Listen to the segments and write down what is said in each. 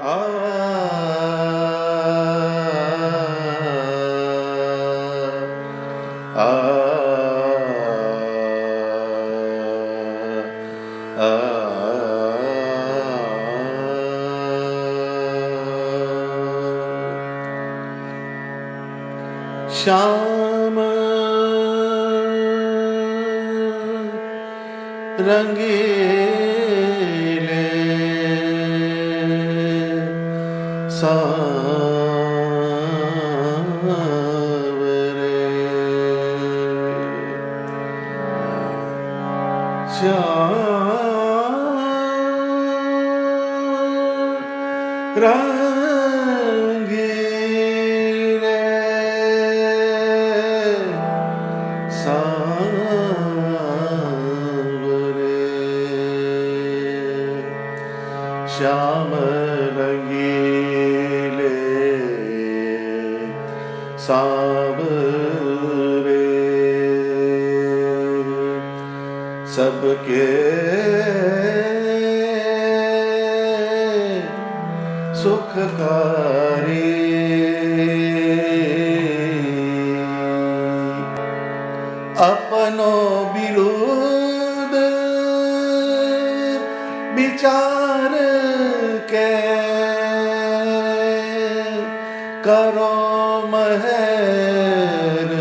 आ श्याम रंगीले सांवरे श्याम रंगीले श्याम रंगीले सांवरे सबके सुखकारी अपनो विरुद्ध विचार के करो महर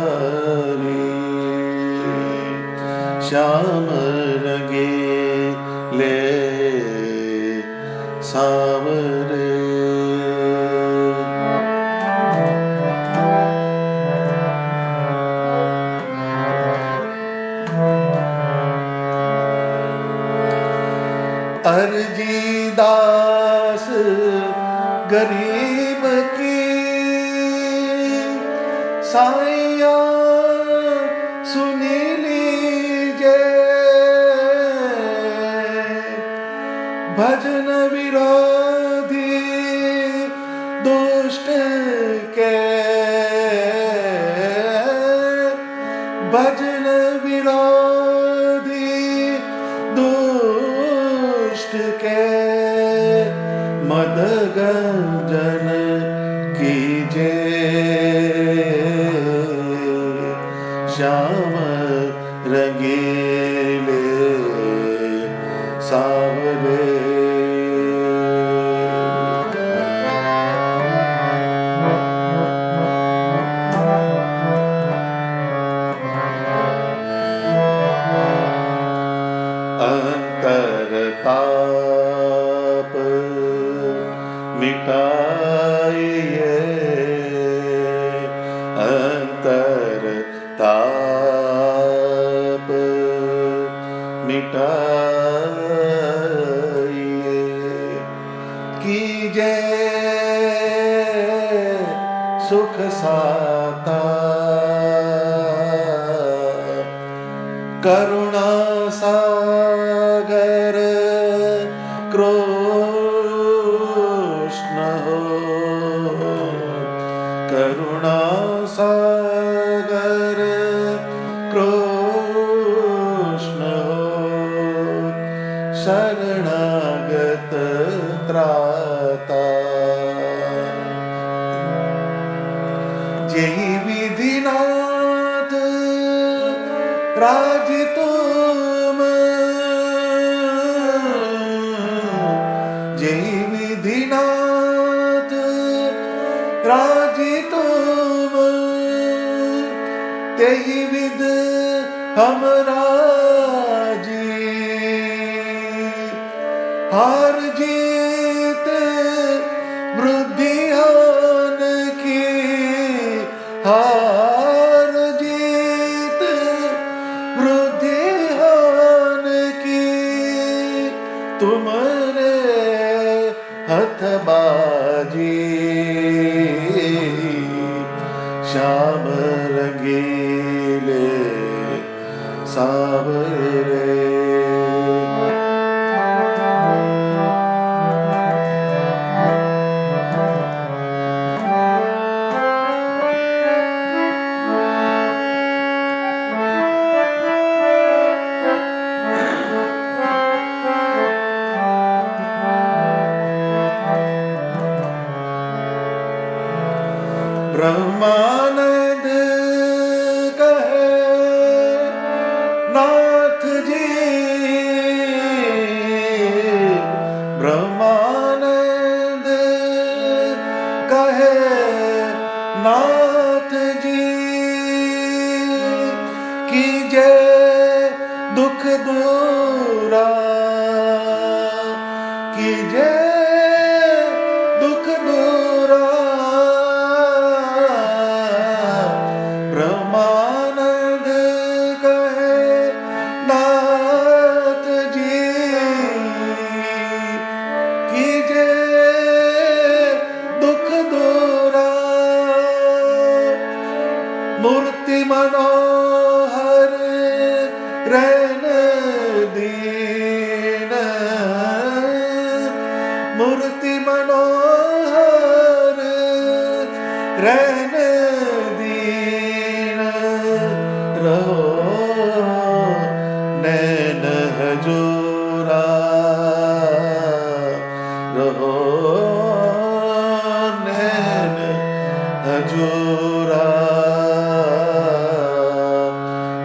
मुरारी श्याम रंगीले सांवरे अर्जी दास गरीब की साइया सुनी लीजे भजन विरोधी दुष्ट के भजन विरोधी दुष्ट के मद गंजन कीजे श्याम रंगीले सांवरे अंतरताप मिटाइए अंतरताप मिटाइए कीजे सुख साता करुणा सागर कृष्ण हो करुणा सागर कृष्ण हो शरणागत त्राता जय विधिनाथ राज तुम जय विधिनाथ राज तुम तेहि विध हमरा जी हार जीत वृद्धिहान की हार जीत वृद्धिहान की तुम्हारे हथबाजी श्याम रंगीले सांवरे रहने दीन रहो नैन हजूरा रहो नैन हजूरा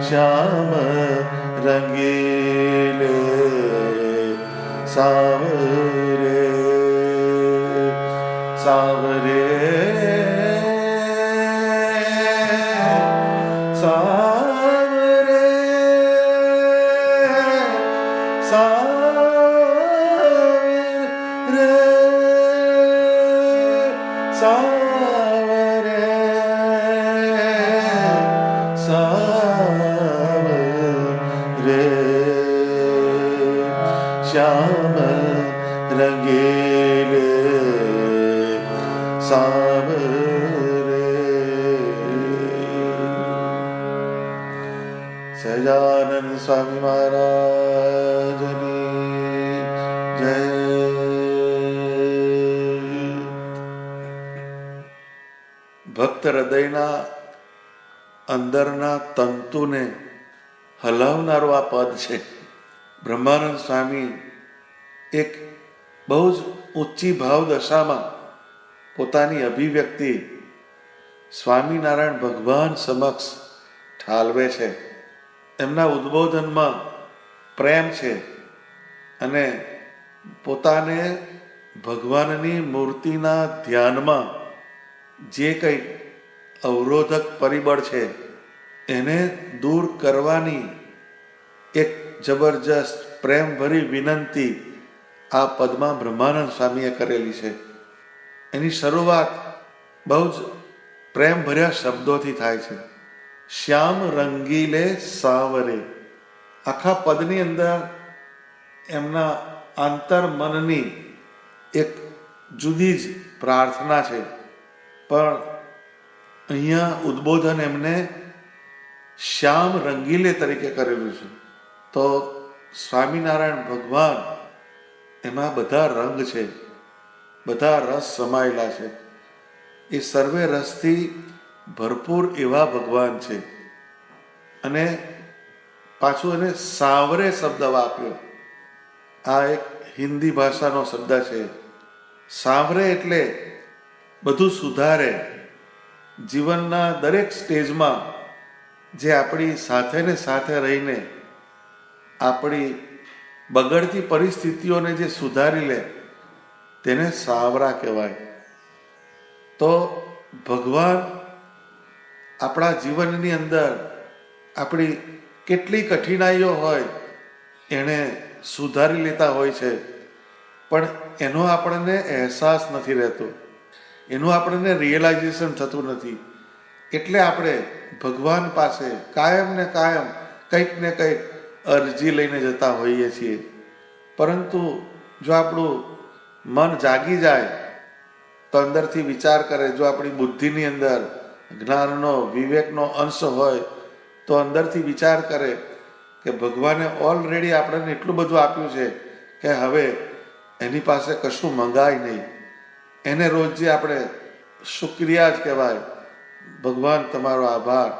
श्याम रंगीले सावरे सावरे सावरे सावरे सावरे सावरे श्याम रंगीले सावरे। સહજાનંદ સ્વામી મહારાજની જય. ભક્ત હૃદયના અંદરના તંતુને હલાવનારું આ પદ છે. બ્રહ્માનંદ સ્વામી એક બહુ જ ઊંચી ભાવ દશામાં પોતાની અભિવ્યક્તિ સ્વામિનારાયણ ભગવાન સમક્ષ ઠાલવે છે. એમના ઉદ્બોધનમાં પ્રેમ છે અને પોતાને ભગવાનની મૂર્તિના ધ્યાનમાં જે કંઈ અવરોધક પરિબળ છે એને દૂર કરવાની એક જબરજસ્ત પ્રેમભરી વિનંતી આ પદમાં બ્રહ્માનંદ સ્વામીએ કરેલી છે. એની શરૂઆત બહુ જ પ્રેમભર્યા શબ્દોથી થાય છે. શ્યામ રંગીલે સાવરે. આખા પદની અંદર એમના આંતર મનની એક જુદી જ પ્રાર્થના છે, પણ અહીંયા ઉદ્બોધન એમને શ્યામ રંગીલે તરીકે કરેલું છે. તો સ્વામિનારાયણ ભગવાન એમાં બધા રંગ છે, બધા રસ સમાયેલા છે. એ સર્વે રસથી ભરપૂર એવા ભગવાન છે. અને પાછું એને સાવરે શબ્દ વાપર્યો. આ એક હિન્દી ભાષાનો શબ્દ છે. સાવરે એટલે બધું સુધારે. જીવનના દરેક સ્ટેજમાં જે આપણી સાથે ને સાથે રહીને આપણી બગડતી પરિસ્થિતિઓને જે સુધારી લે તેને સાવરા કહેવાય. તો ભગવાન આપણા જીવનની અંદર આપણી કેટલી કઠિનાઈઓ હોય એને સુધારી લેતા હોય છે, પણ એનો આપણને અહેસાસ નથી રહેતો, એનું આપણને રિયલાઇઝેશન થતું નથી. એટલે આપણે ભગવાન પાસે કાયમ ને કાયમ કંઈક ને કંઈક અરજી લઈને જતા હોઈએ છીએ. પરંતુ જો આપણું મન જાગી જાય તો અંદરથી વિચાર કરે, જો આપણી બુદ્ધિની અંદર જ્ઞાનનો વિવેકનો અંશ હોય તો અંદરથી વિચાર કરે કે ભગવાને ઓલરેડી આપણને એટલું બધું આપ્યું છે કે હવે એની પાસે કશું મંગાય નહીં. એને રોજ જે આપણે શુક્રિયા જ કહેવાય, ભગવાન તમારો આભાર.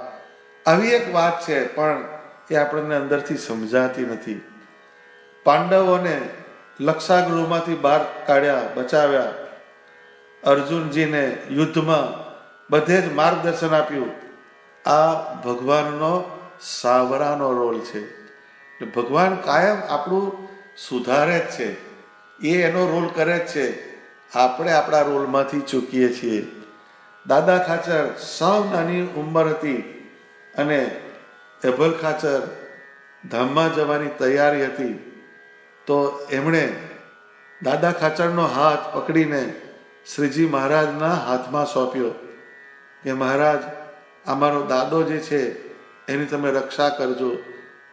આવી એક વાત છે, પણ એ આપણને અંદરથી સમજાતી નથી. પાંડવોને લક્ષાગૃહમાંથી બહાર કાઢ્યા, બચાવ્યા. અર્જુનજીને યુદ્ધમાં બધે જ માર્ગદર્શન આપ્યું. આ ભગવાનનો સાવરાનો રોલ છે. ભગવાન કાયમ આપણું સુધારે જ છે, એ એનો રોલ કરે જ છે. આપણે આપણા રોલમાંથી ચૂકીએ છીએ. દાદા ખાચર સાવ નાની ઉંમર હતી અને એભલ ખાચર ધામમાં જવાની તૈયારી હતી, તો એમણે દાદા ખાચરનો હાથ પકડીને શ્રીજી મહારાજના હાથમાં સોંપ્યો કે મહારાજ, અમારો દાદો જે છે એની તમે રક્ષા કરજો,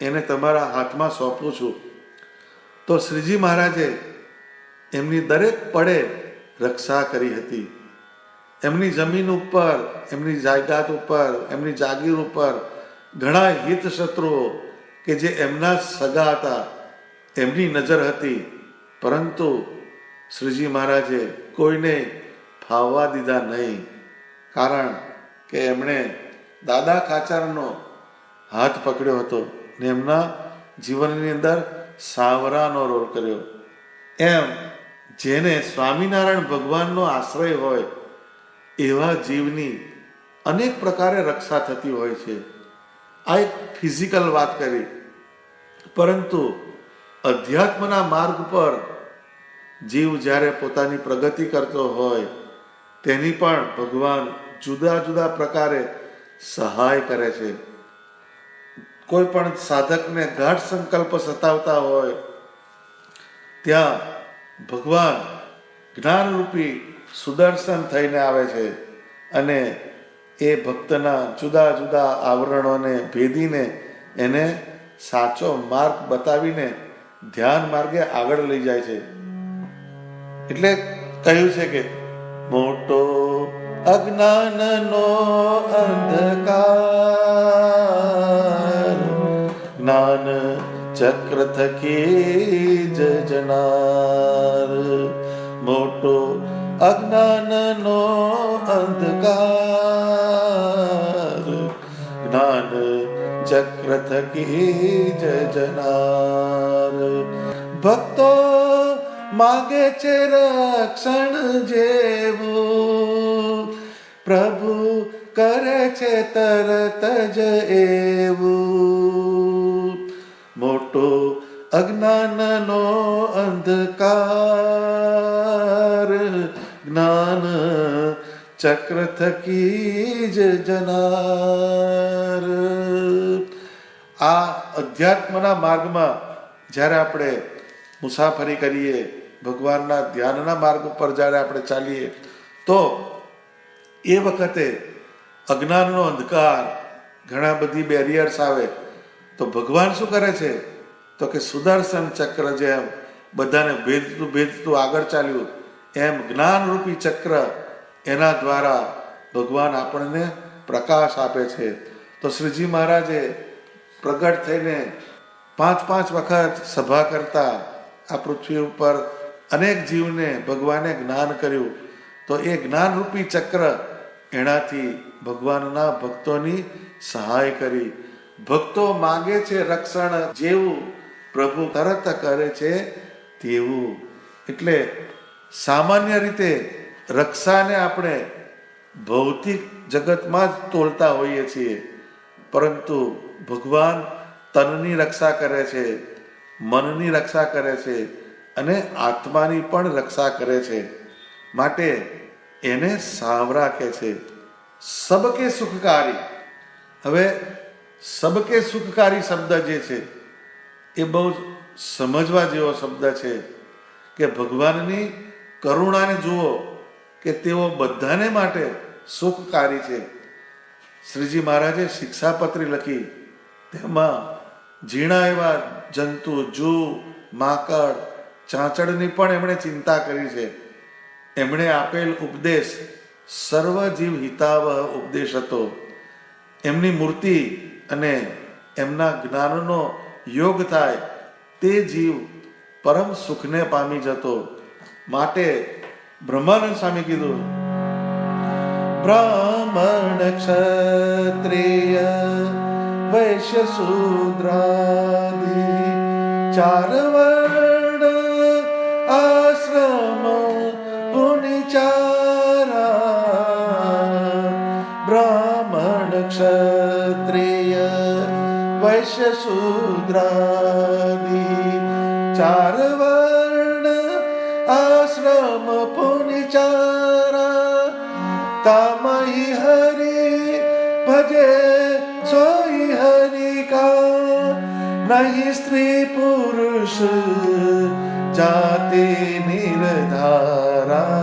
એને તમારા હાથમાં સોંપું છું. તો શ્રીજી મહારાજે એમની દરેક પડે રક્ષા કરી હતી. એમની જમીન ઉપર, એમની જાયદાદ ઉપર, એમની જાગીર ઉપર ઘણા હિત શત્રુઓ કે જે એમના સગા હતા એમની નજર હતી, પરંતુ શ્રીજી મહારાજે કોઈને ફાવવા દીધા નહીં. કારણ કે એમણે દાદા ખાચરનો હાથ પકડ્યો હતો ને એમના જીવનની અંદર સાવરાનો રોલ કર્યો. એમ જેને સ્વામિનારાયણ ભગવાનનો આશ્રય હોય એવા જીવની અનેક પ્રકારે રક્ષા થતી હોય છે. આ એક ફિઝિકલ વાત કરી, પરંતુ અધ્યાત્મના માર્ગ પર જીવ જ્યારે પોતાની પ્રગતિ કરતો હોય તેની પણ ભગવાન જુદા જુદા પ્રકારે સહાય કરે છે. કોઈ પણ સાધકને ગાઢ સંકલ્પ સતાવતા હોય ત્યાં ભગવાન જ્ઞાનરૂપી સુદર્શન થઈને આવે છે અને એ ભક્તના જુદા જુદા આવરણોને ભેદીને એને સાચો માર્ગ બતાવીને ધ્યાન માર્ગે આગળ લઈ જાય છે. એટલે કહ્યું છે કે મોટો અજ્ઞાનનો અંધકાર જ્ઞાન ચક્ર થકી જ જનાર. મોટો અજ્ઞાનનો અંધકાર જ્ઞાન ચક્ર થકી જ જનાર. ભક્તો માગે છે રક્ષણ જેવું, પ્રભુ કરે છે તરત જ એવું. મોટો અજ્ઞાનનો અંધકાર જ્ઞાન ચક્ર થકી જ જનાર. આ અધ્યાત્મના માર્ગમાં જ્યારે આપણે મુસાફરી કરીએ, ભગવાનના ધ્યાનના માર્ગ ઉપર જ્યારે આપણે ચાલીએ તો એ વખતે અજ્ઞાનનો અંધકાર, ઘણા બધી બેરિયર્સ આવે તો ભગવાન શું કરે છે તો કે સુદર્શન ચક્ર જેમ બધાને ભેદતું ભેદતું આગળ ચાલ્યું એમ જ્ઞાનરૂપી ચક્ર એના દ્વારા ભગવાન આપણને પ્રકાશ આપે છે. તો શ્રીજી મહારાજે પ્રગટ થઈને 5 વખત સભા કરતા આ પૃથ્વી ઉપર અનેક જીવને ભગવાને જ્ઞાન કર્યું. તો એ જ્ઞાનરૂપી ચક્ર એનાથી ભગવાનના ભક્તોની સહાય કરી. ભક્તો માગે છે રક્ષણ જેવું, પ્રભુ તરત કરે છે તેવું. એટલે સામાન્ય રીતે રક્ષાને આપણે ભૌતિક જગતમાં જ તોલતા હોઈએ છીએ, પરંતુ ભગવાન તનની રક્ષા કરે છે, મનની રક્ષા કરે છે અને આત્માની પણ રક્ષા કરે છે. માટે એને સાવરા કહે છે. સબકે સુખકારી. હવે સબકે સુખકારી શબ્દ જે છે એ બહુ સમજવા જેવો શબ્દ છે કે ભગવાનની કરુણાને જુઓ કે તેઓ બધાને માટે સુખકારી છે. શ્રીજી મહારાજે શિક્ષાપત્રી લખી, તેમાં ઝીણા એવા જંતુ, જૂ, માકડ, ચાંચડની પણ એમણે ચિંતા કરી છે. એમણે આપેલ ઉપદેશ સર્વ જીવ હિતાવહ ઉપદેશ હતો. એમની મૂર્તિ અને એમના જ્ઞાનનો યોગ થાય તે જીવ પરમ સુખને પામી જતો. માટે બ્રહ્માનંદ સ્વામી કીધું, બ્રાહ્મણ ક્ષત્રિય વૈશ્ય શૂદ્રાદિ 4 વર્ણ આશ્રમ પુનિચારા. બ્રાહ્મણ ક્ષત્રિય વૈશ્ય શૂદ્રાદિ 4 વર્ણ આશ્રમ પુનિચારા. તામહી હરિ ભજે સોઈ હરિ કા. નહીં સ્ત્રી પુરુષ જાતિ નિર્ધારા.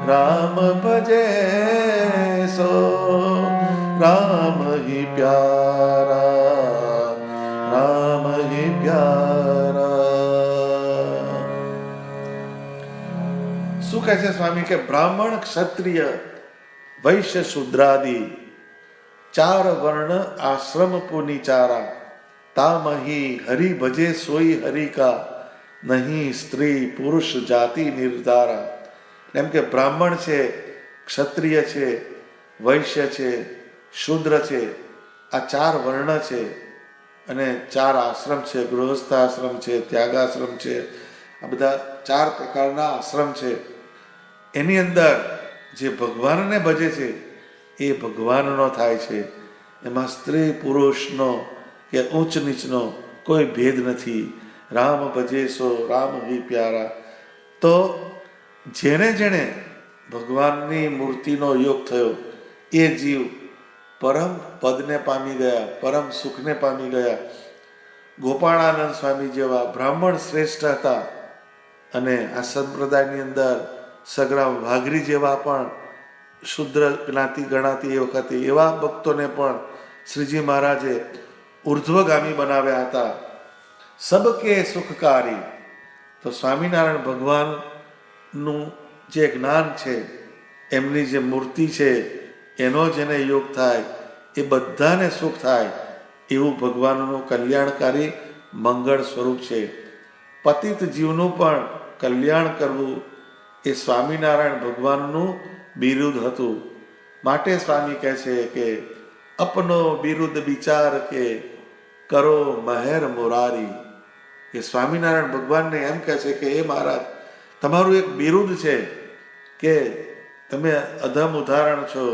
રામ ભજે સો રામ હિ પ્યારા, રામ હિ પ્યારા. શું કહે છે સ્વામી કે બ્રાહ્મણ ક્ષત્રિય વૈશ્ય શૂદ્રાદિ 4 વર્ણ આશ્રમ પુનિચારા. તામહી હરિ ભજે સોઈ હરિ કા. નહીં સ્ત્રી પુરુષ જાતિ નિર્ધારા. એમ કે બ્રાહ્મણ છે, ક્ષત્રિય છે, વૈશ્ય છે, શૂદ્ર છે, આ 4 વર્ણ છે અને 4 આશ્રમ છે, ગૃહસ્થ આશ્રમ છે, ત્યાગાશ્રમ છે, આ બધા 4 પ્રકારના આશ્રમ છે. એની અંદર જે ભગવાનને ભજે છે એ ભગવાનનો થાય છે. એમાં સ્ત્રી પુરુષનો કે ઊંચ નીચનો કોઈ ભેદ નથી. રામ ભજે સો રામ હિ પ્યારા. તો જેણે જેણે ભગવાનની મૂર્તિનો યોગ થયો એ જીવ પરમ પદને પામી ગયા, પરમ સુખને પામી ગયા. ગોપાળાનંદ સ્વામી જેવા બ્રાહ્મણ શ્રેષ્ઠ હતા અને આ સંપ્રદાયની અંદર સગરામ વાઘરી જેવા પણ શુદ્ર જ્ઞાતિ ગણાતી એ વખતે એવા ભક્તોને પણ શ્રીજી મહારાજે ઉર્ધ્વગામી બનાવ્યા હતા. સબકે સુખકારી. તો સ્વામિનારાયણ ભગવાનનું જે જ્ઞાન છે, એમની જે મૂર્તિ છે, એનો જેને યોગ થાય એ બધાને સુખ થાય એવું ભગવાનનું કલ્યાણકારી મંગળ સ્વરૂપ છે. પતિત જીવનું પણ કલ્યાણ કરવું એ સ્વામિનારાયણ ભગવાનનું બિરુદ હતું. માટે સ્વામી કહે છે કે અપનો બિરુદ વિચાર કે કરો મહેર મોરારી. એ સ્વામિનારાયણ ભગવાનને એમ કહે છે કે એ મહારાજ, તમારું એક બિરુદ છે કે તમે અધમ ઉદાહરણ છો,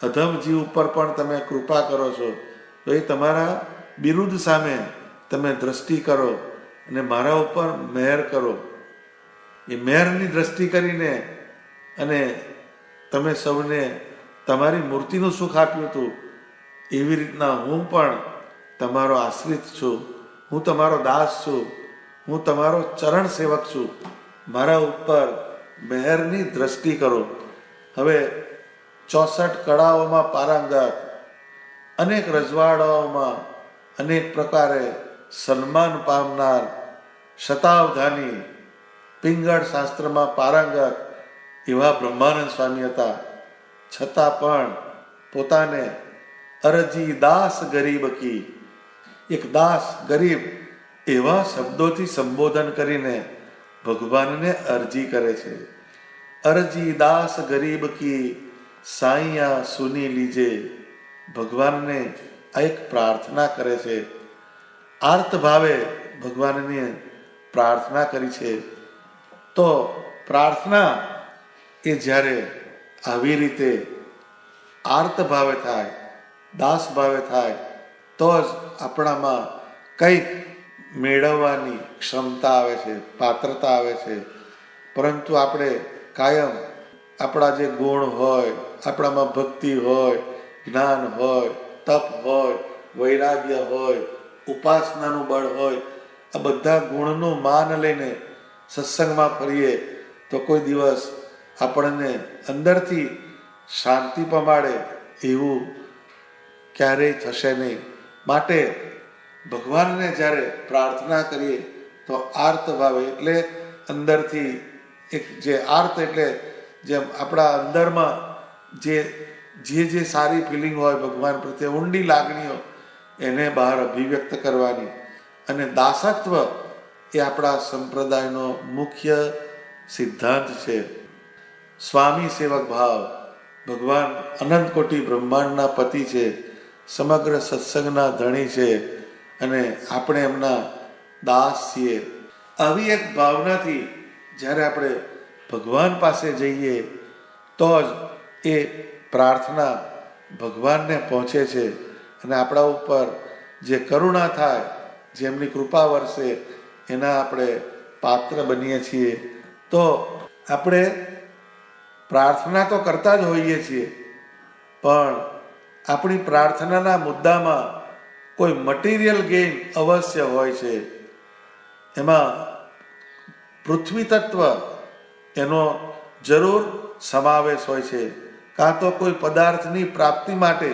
અધમ જીવ ઉપર પણ તમે કૃપા કરો છો. તો એ તમારા બિરુદ સામે તમે દ્રષ્ટિ કરો અને મારા ઉપર મહેર કરો. એ મહેરની દ્રષ્ટિ કરીને અને તમે સૌને તમારી મૂર્તિનું સુખ આપ્યું હતું. એવી રીતના હું પણ તમારો આશ્રિત છું, હું તમારો દાસ છું, હું તમારો ચરણ સેવક છું. મારા ઉપર મહેરની દ્રષ્ટિ કરો. હવે 64 કળાઓમાં પારંગત, અનેક રજવાડાઓમાં અનેક પ્રકારે સન્માન પામનાર, શતાવધાની, પિંગળ શાસ્ત્રમાં પારંગત એવા બ્રહ્માનંદ સ્વામી હતા. છતાં પણ પોતાને અરજી દાસ ગરીબ કી, એક દાસ ગરીબ એવા શબ્દોથી સંબોધન કરીને ભગવાનને અરજી કરે છે. અરજી દાસ ગરીબ કી સાઈયા સુની લીજે. ભગવાનને આ એક પ્રાર્થના કરે છે. આર્ત ભાવે ભગવાનને પ્રાર્થના કરી છે. તો પ્રાર્થના એ જ્યારે આવી રીતે આર્ત ભાવે થાય, દાસ ભાવે થાય, તો જ આપણામાં કંઈક મેળવવાની ક્ષમતા આવે છે, પાત્રતા આવે છે. પરંતુ આપણે કાયમ આપણા જે ગુણ હોય, આપણામાં ભક્તિ હોય, જ્ઞાન હોય, તપ હોય, વૈરાગ્ય હોય, ઉપાસનાનું બળ હોય, આ બધા ગુણનું માન લઈને સત્સંગમાં ફરીએ તો કોઈ દિવસ આપણને અંદરથી શાંતિ પમાડે એવું ક્યારેય થશે નહીં. માટે ભગવાનને જ્યારે પ્રાર્થના કરીએ તો આર્ત ભાવે, એટલે અંદરથી એક જે આર્ત એટલે જેમ આપણા અંદરમાં જે સારી ફિલિંગ હોય ભગવાન પ્રત્યે, ઊંડી લાગણીઓ, એને બહાર અભિવ્યક્ત કરવાની. અને દાસત્વ એ આપણા સંપ્રદાયનો મુખ્ય સિદ્ધાંત છે. સ્વામી સેવક ભાવ. ભગવાન અનંત કોટી બ્રહ્માંડના પતિ છે, સમગ્ર સત્સંગના ધણી છે અને આપણે એમના દાસ છીએ. આવી એક ભાવનાથી જ્યારે આપણે ભગવાન પાસે જઈએ તો જ એ પ્રાર્થના ભગવાનને પહોંચે છે અને આપણા ઉપર જે કરુણા થાય, જેમની કૃપા વરસે, એના આપણે પાત્ર બનીએ છીએ. તો આપણે પ્રાર્થના તો કરતા જ હોઈએ છીએ, પણ આપણી પ્રાર્થનાના મુદ્દામાં કોઈ મટીરિયલ ગેઇન અવશ્ય હોય છે. એમાં પૃથ્વી તત્વ એનો જરૂર સમાવેશ હોય છે. કાં તો કોઈ પદાર્થની પ્રાપ્તિ માટે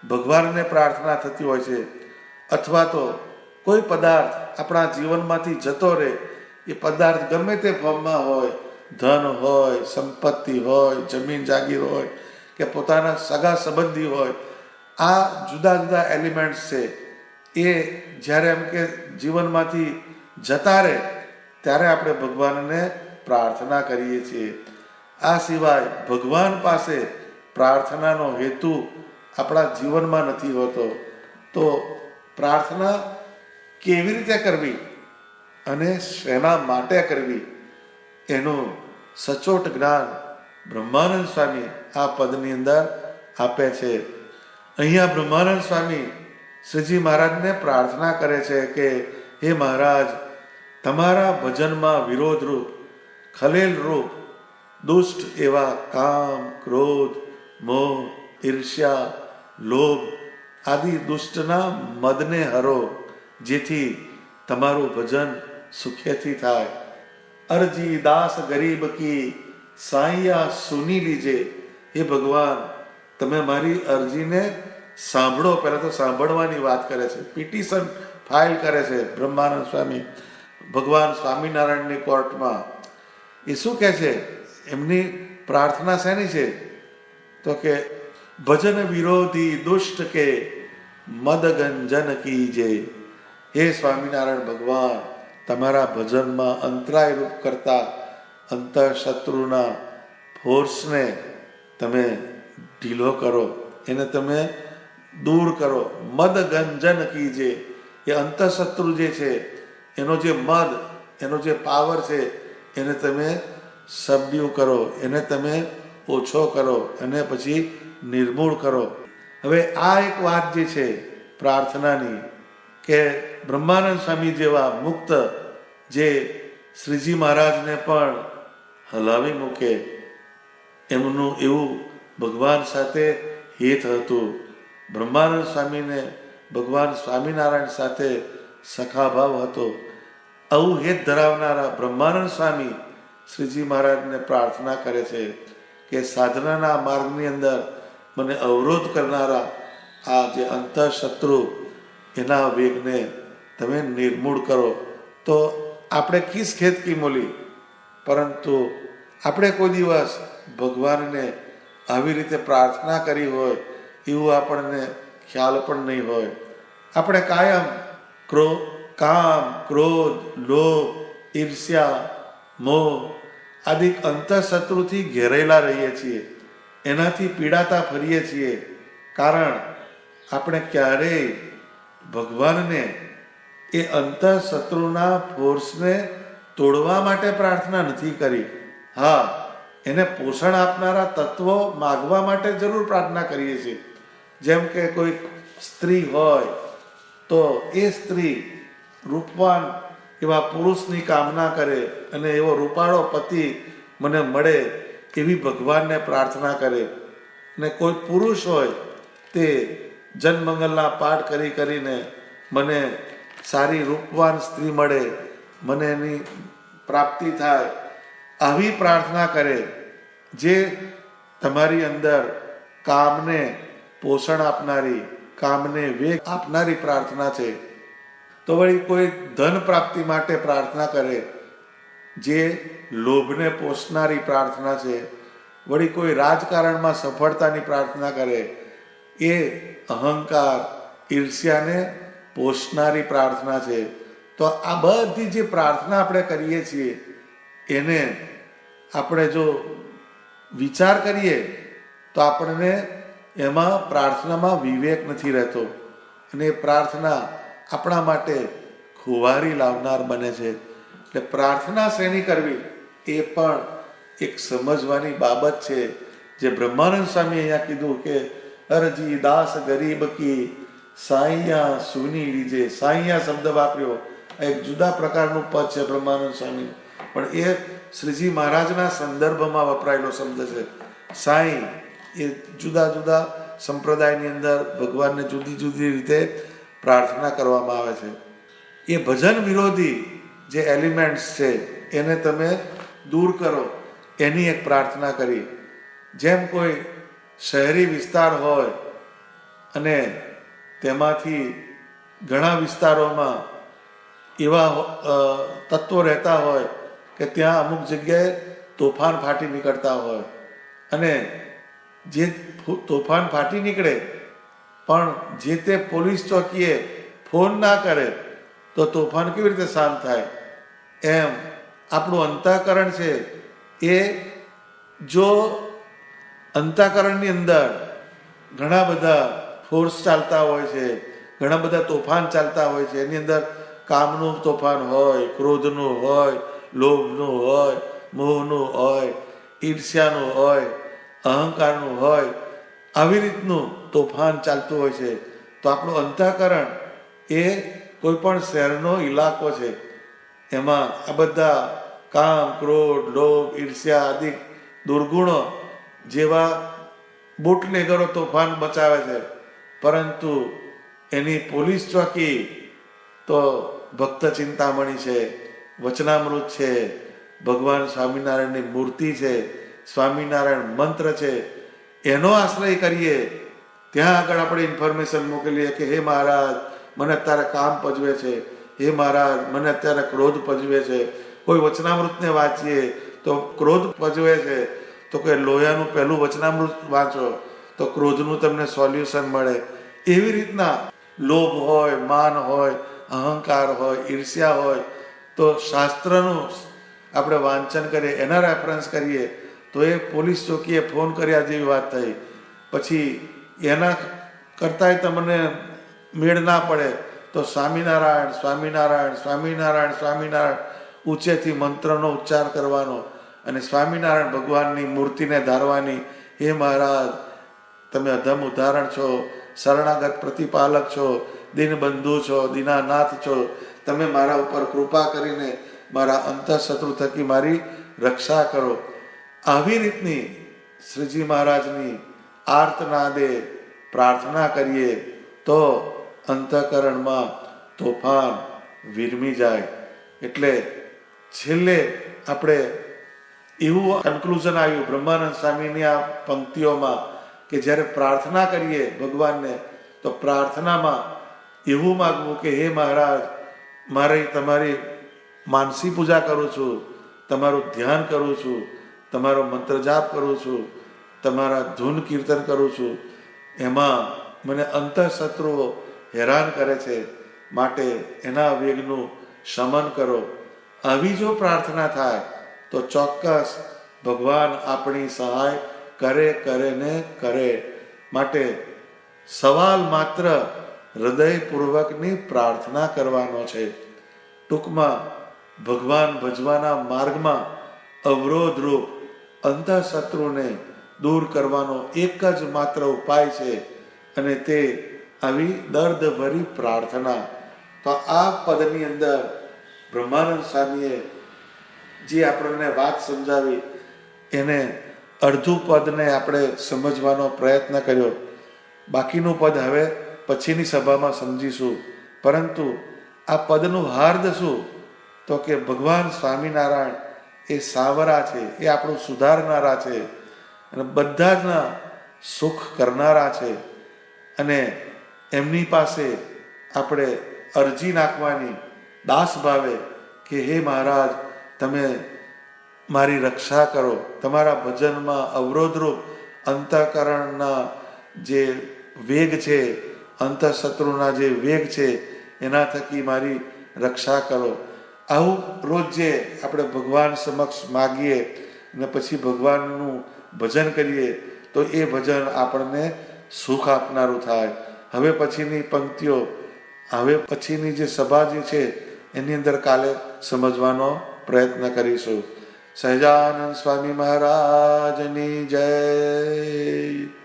ભગવાનને પ્રાર્થના થતી હોય છે, અથવા તો કોઈ પદાર્થ આપણા જીવનમાંથી જતો રહે. એ પદાર્થ ગમે તે ફોર્મમાં હોય, ધન હોય, સંપત્તિ હોય, જમીન જાગીર હોય કે પોતાના સગા સંબંધી હોય, આ જુદા જુદા એલિમેન્ટ્સ છે. એ જ્યારે એમ કે જીવનમાંથી જતા રહે ત્યારે આપણે ભગવાનને પ્રાર્થના કરીએ છીએ. આ સિવાય ભગવાન પાસે પ્રાર્થનાનો હેતુ આપણા જીવનમાં નથી હોતો. તો પ્રાર્થના કેવી રીતે કરવી અને શેના માટે કરવી એનું સચોટ જ્ઞાન બ્રહ્માનંદ સ્વામી આ પદની અંદર આપે છે. અહીંયા બ્રહ્માનંદ સ્વામી શ્રીજી મહારાજને પ્રાર્થના કરે છે કે હે મહારાજ, તમારા ભજનમાં વિરોધરૂપ, ખલેલરૂપ દુષ્ટ એવા કામ, ક્રોધ, મોહ, ઈર્ષ્યા, લોભ આદિ દુષ્ટના મદને હરો, જેથી તમારું ભજન સુખેથી થાય. અરજી દાસ ગરીબ કી સાઈયા સુની લીજે. હે ભગવાન, તમે મારી અરજીને સાંભળો. પહેલા તો સાંભળવાની વાત કરે છે, પિટિશન ફાઇલ કરે છે બ્રહ્માનંદ સ્વામી ભગવાન સ્વામિનારાયણની કોર્ટમાં. એ શું કહે છે? એમની પ્રાર્થના શેની છે? તો કે ભજન વિરોધી દુષ્ટ કે મદગંજન કીજે. હે સ્વામિનારાયણ ભગવાન, તમારા ભજનમાં અંતરાય રૂપ કરતા અંતઃશત્રુના ફોર્સને તમે ઢીલો કરો, એને તમે દૂર કરો. મદગંજન કીજે. એ અંતઃશત્રુ જે છે એનો જે મદ, એનો જે પાવર છે એને તમે સબડ્યુ કરો, એને તમે ઓછો કરો અને પછી નિર્મૂળ કરો. હવે આ એક વાત જે છે પ્રાર્થનાની, કે બ્રહ્માનંદ સ્વામી જેવા મુક્ત જે શ્રીજી મહારાજને પણ હલાવી મૂકે, એમનું એવું ભગવાન સાથે હિત હતું. બ્રહ્માનંદ સ્વામીને ભગવાન સ્વામિનારાયણ સાથે સખાભાવ હતો. આવું હેત ધરાવનારા બ્રહ્માનંદ સ્વામી શ્રીજી મહારાજને પ્રાર્થના કરે છે કે સાધનાના માર્ગની અંદર મને અવરોધ કરનારા આ જે અંતઃશત્રુ એના વેગને તમે નિર્મૂળ કરો. તો આપણે કિસ ખેત કી મોલી, પરંતુ આપણે કોઈ દિવસ ભગવાનને આવી રીતે પ્રાર્થના કરી હોય એવું આપણને ખ્યાલ પણ નહીં હોય. આપણે કાયમ કામ, ક્રોધ, લોભ, ઈર્ષ્યા, મોહ આદિ અંતઃશત્રુથી ઘેરાયેલા રહીએ છીએ, એનાથી પીડાતા ફરીએ છીએ. કારણ આપણે ક્યારેય ભગવાનને એ અંતઃશત્રુના ફોર્સને તોડવા માટે પ્રાર્થના નથી કરી. હા, એને પોષણ આપનારા તત્વો માગવા માટે જરૂર પ્રાર્થના કરીએ છીએ. જેમ કે કોઈ સ્ત્રી હોય તો એ સ્ત્રી રૂપવાન એવા પુરુષની કામના કરે અને એવો રૂપાળો પતિ મને મળે એવી ભગવાનને પ્રાર્થના કરે. અને કોઈ પુરુષ હોય તે જનમંગલના પાઠ કરી કરીને મને સારી રૂપવાન સ્ત્રી મળે, મને એની પ્રાપ્તિ થાય, આવી પ્રાર્થના કરે. જે તમારી અંદર કામને પોષણ આપનારી, કામને વેગ આપનારી પ્રાર્થના છે. તો વળી કોઈ ધન પ્રાપ્તિ માટે પ્રાર્થના કરે, જે લોભને પોષનારી પ્રાર્થના છે. વળી કોઈ રાજકારણમાં સફળતાની પ્રાર્થના કરે, એ અહંકાર, ઈર્ષ્યાને પોષનારી પ્રાર્થના છે. તો આ બધી જે પ્રાર્થના આપણે કરીએ છીએ એને આપણે જો વિચાર કરીએ તો આપણને એમાં પ્રાર્થનામાં વિવેક નથી રહેતો અને એ પ્રાર્થના આપણા માટે ખુવારી લાવનાર બને છે. એટલે પ્રાર્થના શેની કરવી એ પણ એક સમજવાની બાબત છે. જે બ્રહ્માનંદ સ્વામી અહીંયા કીધું કે અરજી દાસ ગરીબ કી સાઈયા સુની લીજે. સાઈયા શબ્દ વાપર્યો, એક જુદા પ્રકારનું પદ છે બ્રહ્માનંદ સ્વામી, પણ એ શ્રીજી મહારાજના સંદર્ભમાં વપરાયેલો શબ્દ છે. સાઈ એ જુદા જુદા સંપ્રદાયની અંદર ભગવાનને જુદી જુદી રીતે પ્રાર્થના કરવામાં આવે છે. એ ભજન વિરોધી જે એલિમેન્ટ્સ છે એને તમે દૂર કરો, એની એક પ્રાર્થના કરી. જેમ કોઈ શહેરી વિસ્તાર હોય અને તેમાંથી ઘણા વિસ્તારોમાં એવા તત્વો રહેતા હોય કે ત્યાં અમુક જગ્યાએ તોફાન ફાટી નીકળતા હોય, અને જે તોફાન ફાટી નીકળે પણ જે તે પોલીસ ચોકીએ ફોન ના કરે તો તોફાન કેવી રીતે શાંત થાય? એમ આપણું અંતઃકરણ છે એ જો અંતઃકરણની અંદર ઘણા બધા ફોર્સ ચાલતા હોય છે, ઘણા બધા તોફાન ચાલતા હોય છે, એની અંદર કામનું તોફાન હોય, ક્રોધનું હોય, લોભનું હોય, મોહનું હોય, ઈર્ષ્યાનું હોય, અહંકારનું હોય, આવી રીતનું તોફાન ચાલતું હોય છે. તો આપણું અંતઃકરણ એ કોઈ પણ શહેરનો ઇલાકો છે, એમાં આ બધા કામ, ક્રોધ, લોભ, ઈર્ષ્યા આદિ દુર્ગુણો જેવા બુટલેગરો તોફાન મચાવે છે. પરંતુ એની પોલીસ ચોકી તો ભક્ત ચિંતામણી છે, વચનામૃત છે, ભગવાન સ્વામિનારાયણની મૂર્તિ છે, સ્વામિનારાયણ મંત્ર છે, એનો આશ્રય કરીએ. ત્યાં આગળ આપણે ઇન્ફોર્મેશન મોકલીએ કે હે મહારાજ મને અત્યારે કામ પજવે છે, હે મહારાજ મને અત્યારે ક્રોધ પજવે છે. કોઈ વચનામૃતને વાંચીએ તો ક્રોધ પજવે છે, તો કે લોયાનું પહેલું વચનામૃત વાંચો તો ક્રોધનું તમને સોલ્યુશન મળે. એવી રીતના લોભ હોય, માન હોય, અહંકાર હોય, ઈર્ષ્યા હોય, તો શાસ્ત્રનું આપણે વાંચન કરીએ, એના રેફરન્સ કરીએ તો એ પોલીસ ચોકીએ ફોન કર્યા જેવી વાત થઈ. પછી એના કરતાંય તમને મેળ ના પડે તો સ્વામિનારાયણ સ્વામિનારાયણ સ્વામિનારાયણ સ્વામિનારાયણ ઊંચેથી મંત્રનો ઉચ્ચાર કરવાનો અને સ્વામિનારાયણ ભગવાનની મૂર્તિને ધારવાની. હે મહારાજ તમે અધમ ઉદાહરણ છો, શરણાગત પ્રતિપાલક છો, દીનબંધુ છો, દીનાનાથ છો, તમે મારા ઉપર કૃપા કરીને મારા અંતઃશત્રુ થકી મારી રક્ષા કરો. આવી રીતની શ્રીજી મહારાજની આર્તનાદે પ્રાર્થના કરીએ તો અંતઃકરણમાં તોફાન વિરમી જાય. એટલે છેલ્લે આપણે એવું કન્ક્લુઝન આવ્યું બ્રહ્માનંદ સ્વામીની આ પંક્તિઓમાં કે જ્યારે પ્રાર્થના કરીએ ભગવાનને તો પ્રાર્થનામાં એવું માગવું કે હે મહારાજ મારી તમારી માનસી પૂજા કરું છું, તમારું ધ્યાન કરું છું, તમારો મંત્ર જાપ કરું છું, તમારા ધૂન કીર્તન કરું છું, એમાં મને અંતઃશત્રુઓ હેરાન કરે છે, માટે એના વેગનું શમન કરો. આવી જો પ્રાર્થના થાય તો ચોક્કસ ભગવાન આપણી સહાય કરે ને કરે. માટે સવાલ માત્ર હૃદયપૂર્વકની પ્રાર્થના કરવાનો છે. ટૂંકમાં ભગવાન ભજવાના માર્ગમાં અવરોધરૂપ અંતઃશત્રુને દૂર કરવાનો એક જ માત્ર ઉપાય છે અને તે આવી દર્દભરી પ્રાર્થના. તો આ પદની અંદર બ્રહ્માનંદ સ્વામીએ જે આપણને વાત સમજાવી એને અડધું પદને આપણે સમજવાનો પ્રયત્ન કર્યો. બાકીનું પદ હવે પછીની સભામાં સમજીશું. પરંતુ આ પદનું હાર્દ શું? તો કે ભગવાન સ્વામિનારાયણ એ સાવરા છે, એ આપણું સુધારનારા છે અને બધાના સુખ કરનારા છે. અને એમની પાસે આપણે અરજી નાખવાની દાસ ભાવે કે હે મહારાજ તમે મારી રક્ષા કરો. તમારા ભજનમાં અવરોધરૂપ અંતઃકરણના જે વેગ છે, અંતઃશત્રુના જે વેગ છે એના થકી મારી રક્ષા કરો. આવું રોજ જે આપણે ભગવાન સમક્ષ માગીએ અને પછી ભગવાનનું ભજન કરીએ તો એ ભજન આપણને સુખ આપનારું થાય. હવે પછીની પંક્તિઓ, હવે પછીની જે સભા જે છે એની અંદર કાલે સમજવાનો પ્રયત્ન કરીશું. સહજાનંદ સ્વામી મહારાજની જય.